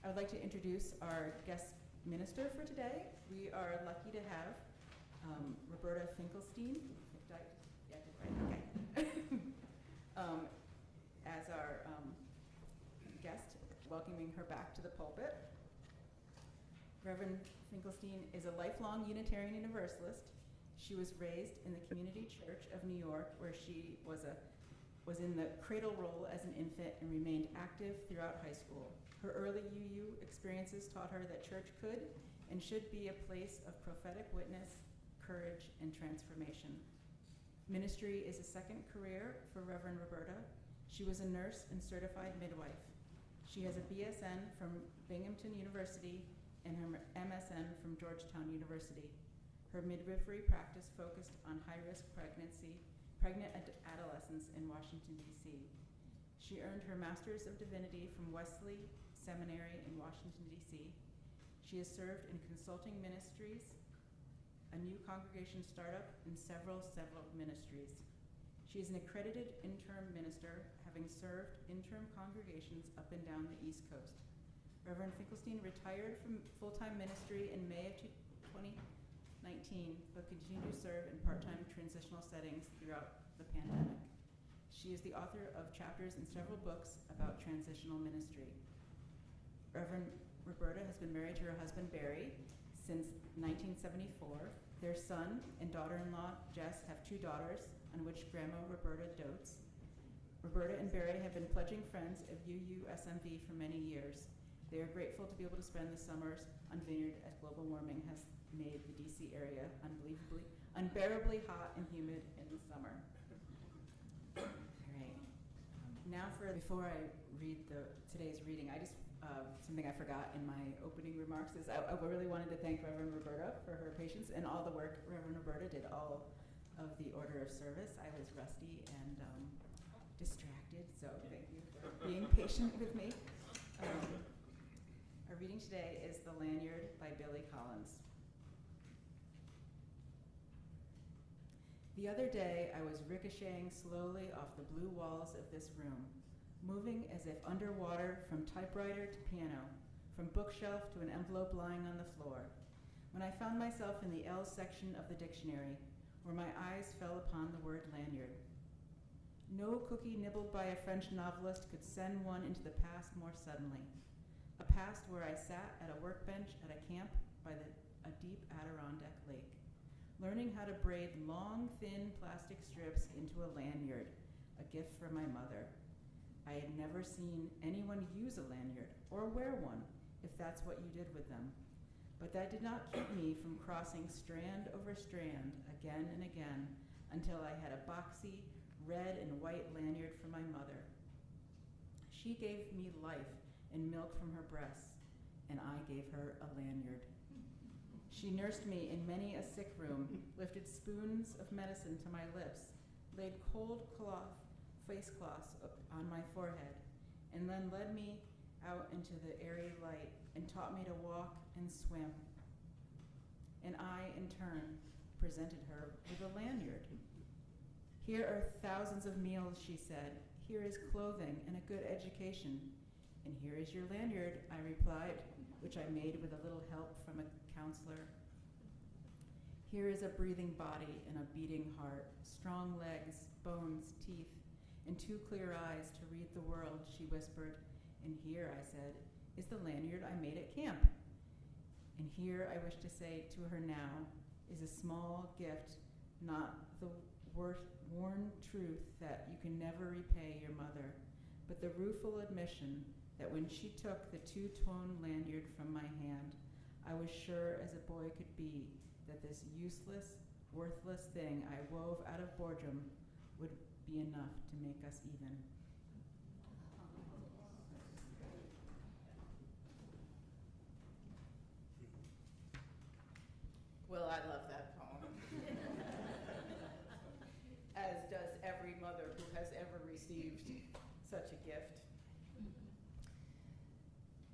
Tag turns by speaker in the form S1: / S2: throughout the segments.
S1: I would like to introduce our guest minister for today. We are lucky to have Roberta Finkelstein, as our guest, welcoming her back to the pulpit. Reverend Finkelstein is a lifelong Unitarian Universalist. She was raised in the Community Church of New York, where she was in the cradle role as an infant and remained active throughout high school. Her early UU experiences taught her that church could and should be a place of prophetic witness, courage, and transformation. Ministry is a second career for Reverend Roberta. She was a nurse and certified midwife. She has a BSN from Binghamton University and her MSN from Georgetown University. Her midwifery practice focused on high-risk pregnant adolescents in Washington, D.C. She earned her Master's of Divinity from Wesley Seminary in Washington, D.C. She has served in consulting ministries, a new congregation startup, and several ministries. She is an accredited interim minister, having served interim congregations up and down the East Coast. Reverend Finkelstein retired from full-time ministry in May of 2019, but continued to serve in part-time transitional settings throughout the pandemic. She is the author of chapters in several books about transitional ministry. Reverend Roberta has been married to her husband Barry since 1974. Their son and daughter-in-law Jess have 2 daughters, on which Grandma Roberta dotes. Roberta and Barry have been pledging friends of UUSMV for many years. They are grateful to be able to spend the summers on Vineyard, as global warming has made the DC area unbearably hot and humid in the summer. All right. Before I read today's reading, something I forgot in my opening remarks is I really wanted to thank Reverend Roberta for her patience and all the work Reverend Roberta did all of the order of service. I was rusty and distracted, so thank you for being patient with me. Our reading today is The Lanyard by Billy Collins. The other day, I was ricocheting slowly off the blue walls of this room, moving as if underwater from typewriter to piano, from bookshelf to an envelope lying on the floor, when I found myself in the L section of the dictionary, where my eyes fell upon the word lanyard. No cookie nibbled by a French novelist could send one into the past more suddenly, a past where I sat at a workbench at a camp by a deep Adirondack lake, learning how to braid long, thin plastic strips into a lanyard, a gift from my mother. I had never seen anyone use a lanyard or wear one, if that's what you did with them. But that did not keep me from crossing strand over strand again and again until I had a boxy red and white lanyard from my mother. She gave me life and milk from her breasts, and I gave her a lanyard. She nursed me in many a sick room, lifted spoons of medicine to my lips, laid cold face cloths on my forehead, and then led me out into the airy light and taught me to walk and swim. And I, in turn, presented her with a lanyard. Here are thousands of meals, she said. Here is clothing and a good education. And here is your lanyard, I replied, which I made with a little help from a counselor. Here is a breathing body and a beating heart, strong legs, bones, teeth, and 2 clear eyes to read the world, she whispered. And here, I said, is the lanyard I made at camp. And here, I wish to say to her now, is a small gift, not the worn truth that you can never repay your mother, but the rueful admission that when she took the 2-tone lanyard from my hand, I was sure as a boy could be that this useless, worthless thing I wove out of boredom would be enough to make us even. Well, I love that poem. As does every mother who has ever received such a gift.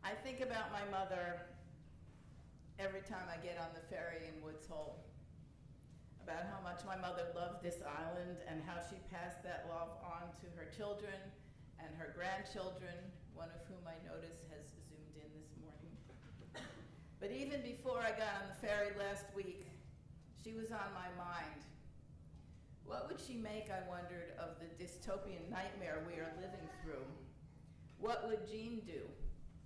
S1: I think about my mother every time I get on the ferry in Woods Hole, about how much my mother loved this island and how she passed that love on to her children and her grandchildren, one of whom I notice has zoomed in this morning.
S2: But even before I got on the ferry last week, she was on my mind. What would she make, I wondered, of the dystopian nightmare we are living through? What would Jeanne do?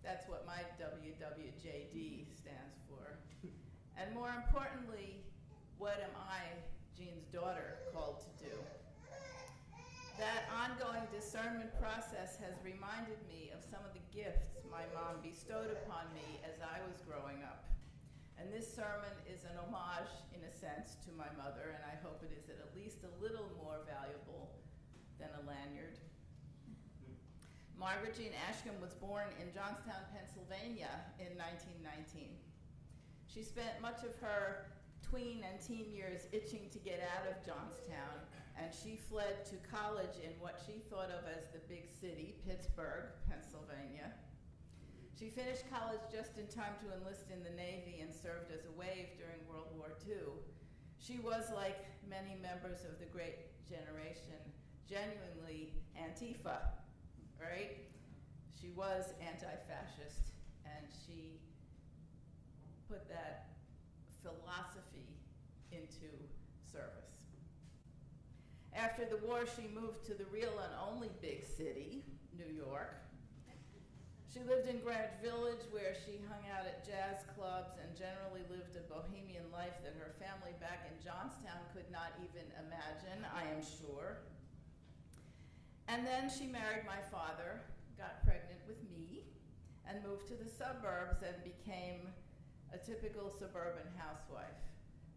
S2: That's what my WWJD stands for. And more importantly, what am I, Jeanne's daughter, called to do? That ongoing discernment process has reminded me of some of the gifts my mom bestowed upon me as I was growing up. And this sermon is an homage, in a sense, to my mother, and I hope it is at least a little more valuable than a lanyard. Margaret Jean Ashcombe was born in Johnstown, Pennsylvania in 1919. She spent much of her tween and teen years itching to get out of Johnstown, and she fled to college in what she thought of as the big city, Pittsburgh, Pennsylvania. She finished college just in time to enlist in the Navy and served as a wave during World War II. She was, like many members of the Great Generation, genuinely Antifa, right? She was anti-fascist, and she put that philosophy into service. After the war, she moved to the real and only big city, New York. She lived in Greenwich Village, where she hung out at jazz clubs and generally lived a bohemian life that her family back in Johnstown could not even imagine, I am sure. And then she married my father, got pregnant with me, and moved to the suburbs and became a typical suburban housewife.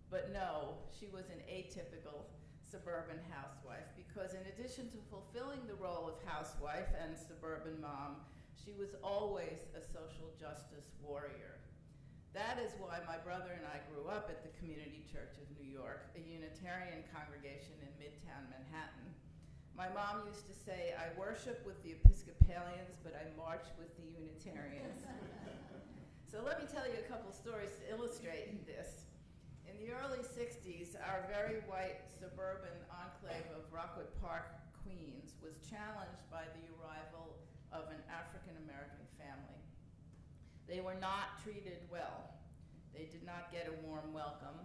S2: But no, she was an atypical suburban housewife, because in addition to fulfilling the role of housewife and suburban mom, she was always a social justice warrior. That is why my brother and I grew up at the Community Church of New York, a Unitarian congregation in Midtown Manhattan. My mom used to say, I worship with the Episcopalians, but I march with the Unitarians. So let me tell you a couple stories to illustrate this. In the early 60s, our very white suburban enclave of Rockwood Park, Queens, was challenged by the arrival of an African-American family. They were not treated well. They did not get a warm welcome.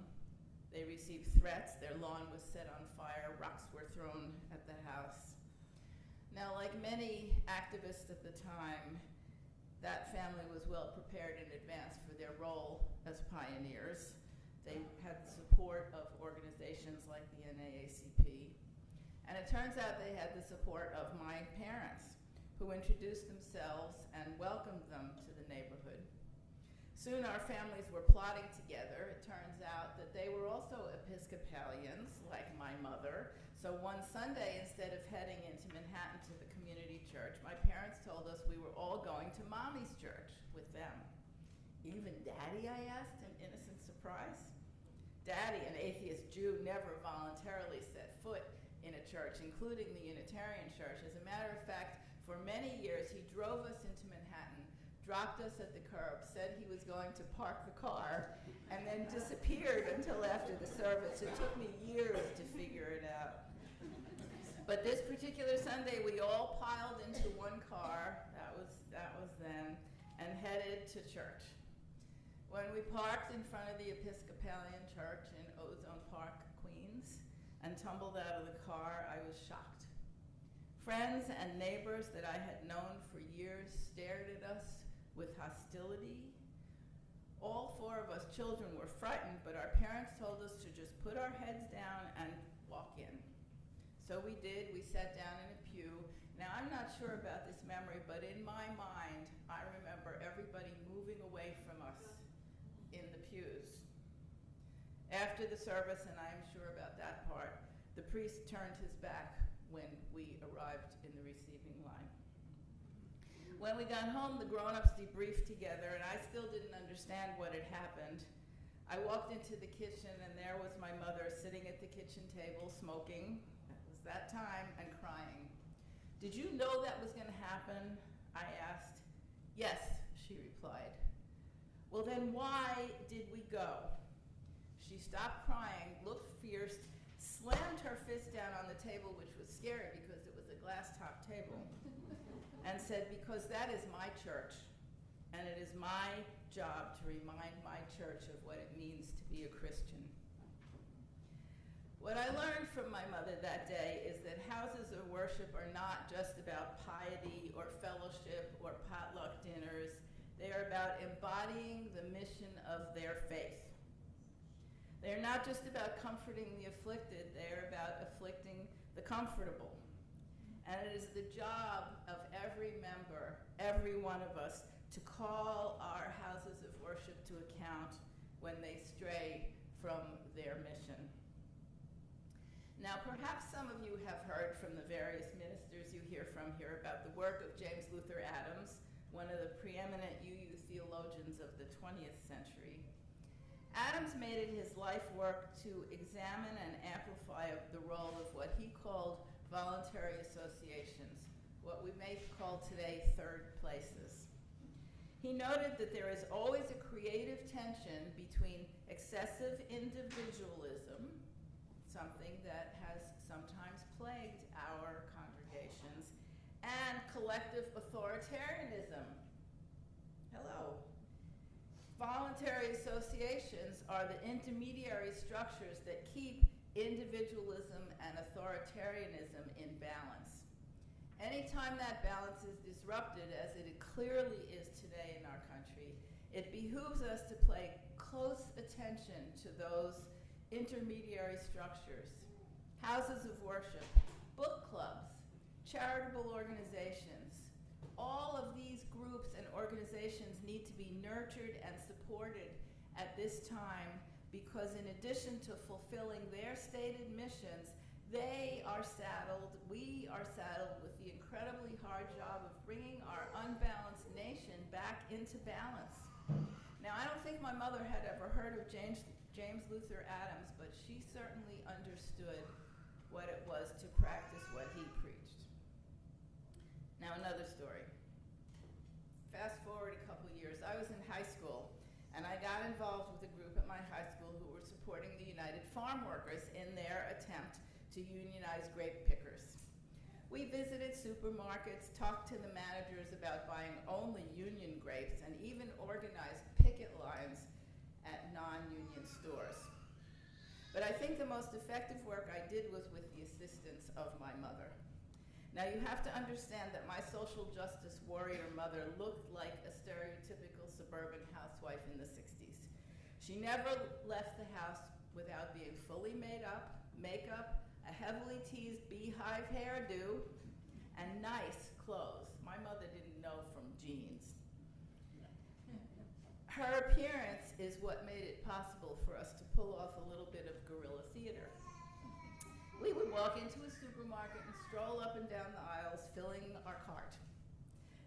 S2: They received threats. Their lawn was set on fire. Rocks were thrown at the house. Now, like many activists at the time, that family was well prepared in advance for their role as pioneers. They had the support of organizations like the NAACP. And it turns out they had the support of my parents, who introduced themselves and welcomed them to the neighborhood. Soon our families were plotting together. It turns out that they were also Episcopalians, like my mother. So one Sunday, instead of heading into Manhattan to the community church, my parents told us we were all going to Mommy's church with them. Even Daddy, I asked in innocent surprise. Daddy, an atheist Jew, never voluntarily set foot in a church, including the Unitarian church. As a matter of fact, for many years, he drove us into Manhattan, dropped us at the curb, said he was going to park the car, and then disappeared until after the service. It took me years to figure it out. But this particular Sunday, we all piled into one car, that was then, and headed to church. When we parked in front of the Episcopalian church in Ozone Park, Queens, and tumbled out of the car, I was shocked. Friends and neighbors that I had known for years stared at us with hostility. All four of us children were frightened, but our parents told us to just put our heads down and walk in. So we did. We sat down in a pew. Now, I'm not sure about this memory, but in my mind, I remember everybody moving away from us in the pews. After the service, and I am sure about that part, the priest turned his back when we arrived in the receiving line. When we got home, the grown-ups debriefed together, and I still didn't understand what had happened. I walked into the kitchen, and there was my mother sitting at the kitchen table smoking. It was that time, and crying. Did you know that was going to happen? I asked. Yes, she replied. Well, then why did we go? She stopped crying, looked fierce, slammed her fist down on the table, which was scary because it was a glass-top table, and said, because that is my church, and it is my job to remind my church of what it means to be a Christian. What I learned from my mother that day is that houses of worship are not just about piety or fellowship or potluck dinners. They are about embodying the mission of their faith. They are not just about comforting the afflicted, they are about afflicting the comfortable. And it is the job of every member, every one of us, to call our houses of worship to account when they stray from their mission. Now, perhaps some of you have heard from the various ministers you hear from here about the work of James Luther Adams, one of the preeminent UU theologians of the 20th century. Adams made it his life work to examine and amplify the role of what he called voluntary associations, what we may call today third places. He noted that there is always a creative tension between excessive individualism, something that has sometimes plagued our congregations, and collective authoritarianism. Hello. Voluntary associations are the intermediary structures that keep individualism and authoritarianism in balance. Anytime that balance is disrupted, as it clearly is today in our country, it behooves us to pay close attention to those intermediary structures. Houses of worship, book clubs, charitable organizations, all of these groups and organizations need to be nurtured and supported at this time, because in addition to fulfilling their stated missions, we are saddled with the incredibly hard job of bringing our unbalanced nation back into balance. Now, I don't think my mother had ever heard of James Luther Adams, but she certainly understood what it was to practice what he preached. Now, another story. Fast forward a couple years, I was in high school, and I got involved with a group at my high school who were supporting the United Farm Workers in their attempt to unionize grape pickers. We visited supermarkets, talked to the managers about buying only union grapes, and even organized picket lines at non-union stores. But I think the most effective work I did was with the assistance of my mother. Now, you have to understand that my social justice warrior mother looked like a stereotypical suburban housewife in the 60s. She never left the house without being fully made up, makeup, a heavily teased beehive hairdo, and nice clothes. My mother didn't know from jeans. Her appearance is what made it possible for us to pull off a little bit of guerrilla theater. We would walk into a supermarket and stroll up and down the aisles, filling our cart.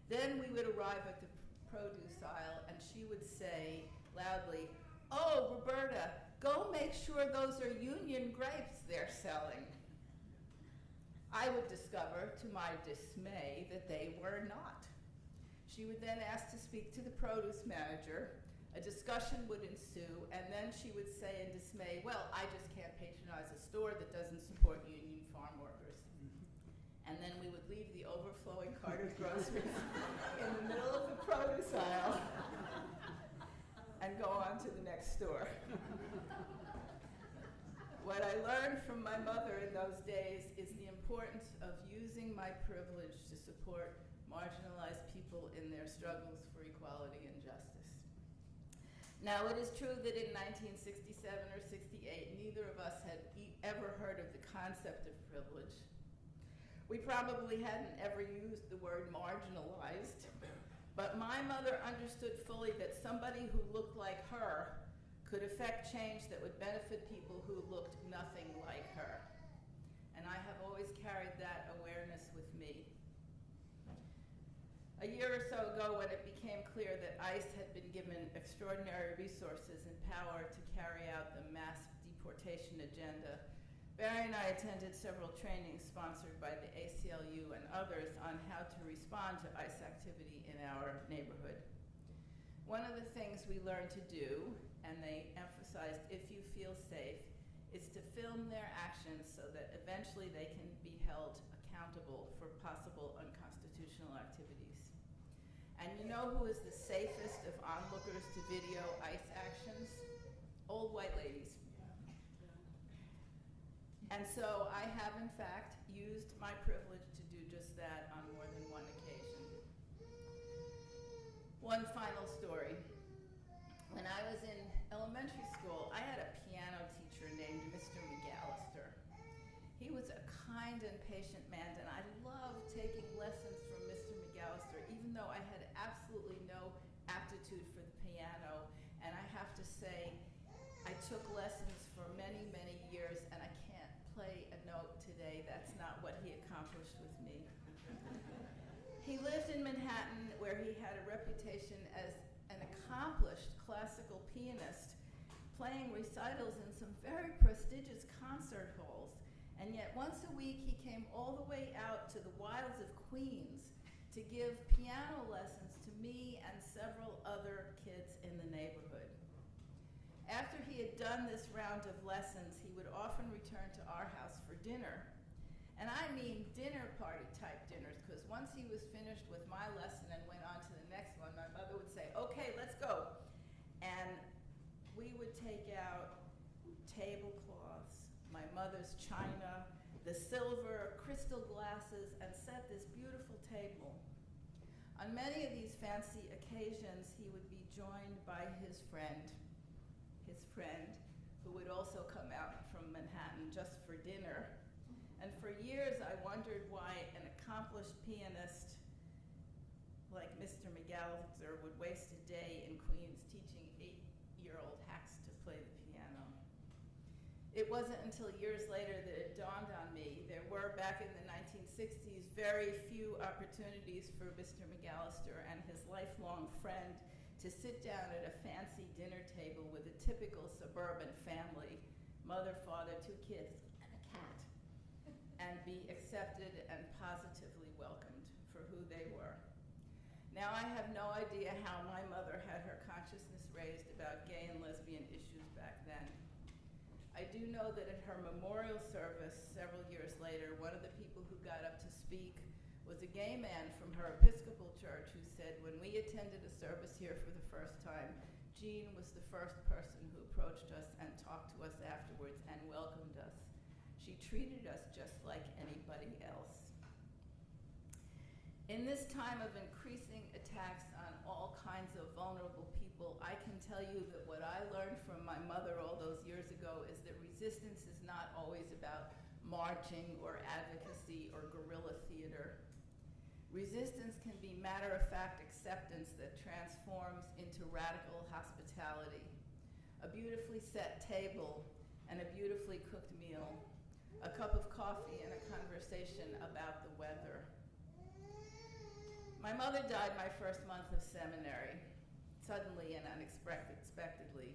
S2: Then we would arrive at the produce aisle, and she would say loudly, "Oh, Roberta, go make sure those are union grapes they're selling." I would discover, to my dismay, that they were not. She would then ask to speak to the produce manager. A discussion would ensue, and then she would say in dismay, "Well, I just can't patronize a store that doesn't support union farm workers." And then we would leave the overflowing cart of groceries in the middle of the produce aisle and go on to the next store. What I learned from my mother in those days is the importance of using my privilege to support marginalized people in their struggles for equality and justice. Now, it is true that in 1967 or 68, neither of us had ever heard of the concept of privilege. We probably hadn't ever used the word marginalized, but my mother understood fully that somebody who looked like her could affect change that would benefit people who looked nothing like her. And I have always carried that awareness with me. A year or so ago, when it became clear that ICE had been given extraordinary resources and power to carry out the mass deportation agenda, Barry and I attended several trainings sponsored by the ACLU and others on how to respond to ICE activity in our neighborhood. One of the things we learned to do, and they emphasized if you feel safe, is to film their actions so that eventually they can be held accountable for possible unconstitutional activities. And you know who is the safest of onlookers to video ICE actions, old white ladies. And so I have, in fact, used my privilege to do just that on more than one occasion. One final story. When I was in elementary school, I had a piano teacher named Mr. McAllister. He was a kind and patient man, and I loved taking lessons from Mr. McAllister, even though I had absolutely no aptitude for the piano. And I have to say, I took lessons for many, many years, and I can't play a note today. That's not what he accomplished with me. He lived in Manhattan, where he had a reputation as an accomplished classical pianist, playing recitals in some very prestigious concert halls. And yet once a week he came all the way out to the wilds of Queens to give piano lessons to me and several other kids in the neighborhood. After he had done this round of lessons, he would often return to our house for dinner. And I mean dinner party type dinners, because once he was finished with my lesson and went on to the next one, my mother would say, "Okay, let's go." And we would take out tablecloths, my mother's china, the silver crystal glasses, and set this beautiful table. On many of these fancy occasions, he would be joined by his friend, who would also come out from Manhattan just for dinner. And for years, I wondered why an accomplished pianist like Mr. McAllister would waste a day in Queens teaching 8-year-old hacks to play the piano. It wasn't until years later that it dawned on me there were, back in the 1960s, very few opportunities for Mr. McAllister and his lifelong friend to sit down at a fancy dinner table with a typical suburban family, mother, father, 2 kids, and a cat, and be accepted and positively welcomed for who they were. Now, I have no idea how my mother had her consciousness raised about gay and lesbian issues back then. I do know that at her memorial service several years later, one of the people who got up to speak was a gay man from her Episcopal church who said, "When we attended a service here for the first time, Jeanne was the first person who approached us and talked to us afterwards and welcomed us. She treated us just like anybody else." In this time of increasing attacks on all kinds of vulnerable people, I can tell you that what I learned from my mother all those years ago is that resistance is not always about marching or advocacy or guerrilla theater. Resistance can be matter-of-fact acceptance that transforms into radical hospitality. A beautifully set table and a beautifully cooked meal, a cup of coffee and a conversation about the weather. My mother died my first month of seminary, suddenly and unexpectedly.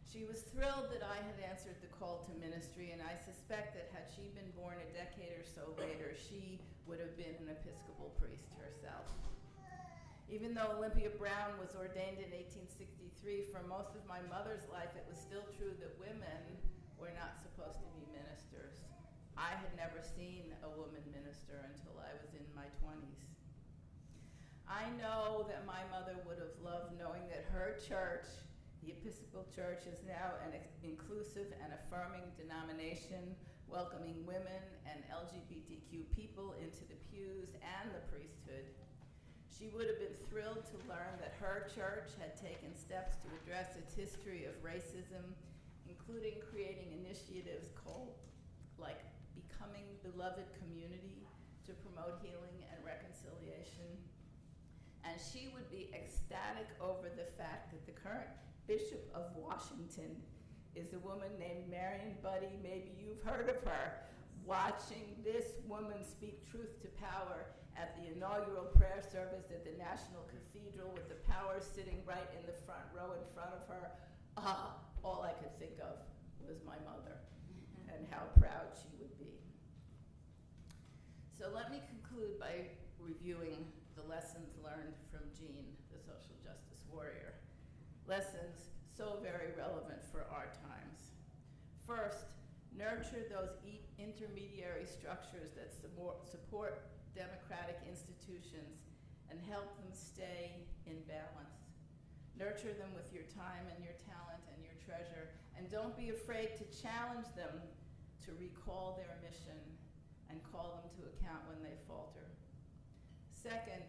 S2: She was thrilled that I had answered the call to ministry, and I suspect that had she been born a decade or so later, she would have been an Episcopal priest herself. Even though Olympia Brown was ordained in 1863, for most of my mother's life, it was still true that women were not supposed to be ministers. I had never seen a woman minister until I was in my 20s. I know that my mother would have loved knowing that her church, the Episcopal Church, is now an inclusive and affirming denomination, welcoming women and LGBTQ people into the pews and the priesthood. She would have been thrilled to learn that her church had taken steps to address its history of racism, including creating initiatives called like Becoming Beloved Community to promote healing and reconciliation. And she would be ecstatic over the fact that the current Bishop of Washington is a woman named Marion Buddy. Maybe you've heard of her. Watching this woman speak truth to power at the inaugural prayer service at the National Cathedral with the power sitting right in the front row in front of her, all I could think of was my mother and how proud she would be. So let me conclude by reviewing the lessons learned from Jeanne, the social justice warrior. Lessons so very relevant for our times. First, nurture those intermediary structures that support democratic institutions and help them stay in balance. Nurture them with your time and your talent and your treasure, and don't be afraid to challenge them to recall their mission and call them to account when they falter. Second,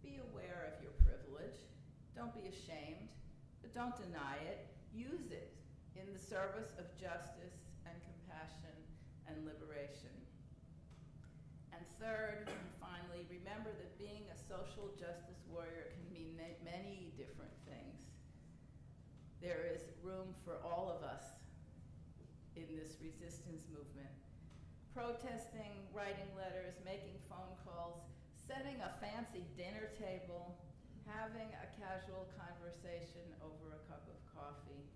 S2: be aware of your privilege. Don't be ashamed, but don't deny it. Use it in the service of justice and compassion and liberation. And third, and finally, remember that being a social justice warrior can mean many different things. There is room for all of us in this resistance movement. Protesting, writing letters, making phone calls, setting a fancy dinner table, having a casual conversation over a cup of coffee.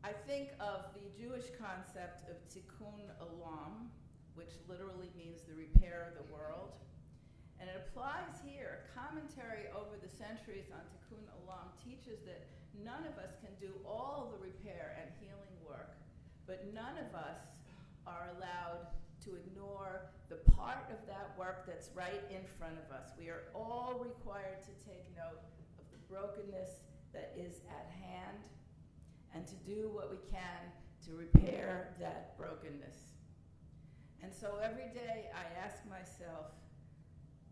S2: I think of the Jewish concept of tikkun olam, which literally means the repair of the world. And it applies here. Commentary over the centuries on tikkun olam teaches that none of us can do all the repair and healing work, but none of us are allowed to ignore the part of that work that's right in front of us. We are all required to take note of the brokenness that is at hand and to do what we can to repair that brokenness. And so every day I ask myself,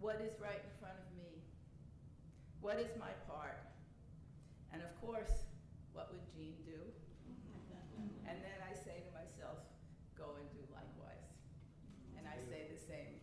S2: what is right in front of me? What is my part? And of course, what would Jeanne do? And then I say to myself, go and do likewise. And I say the same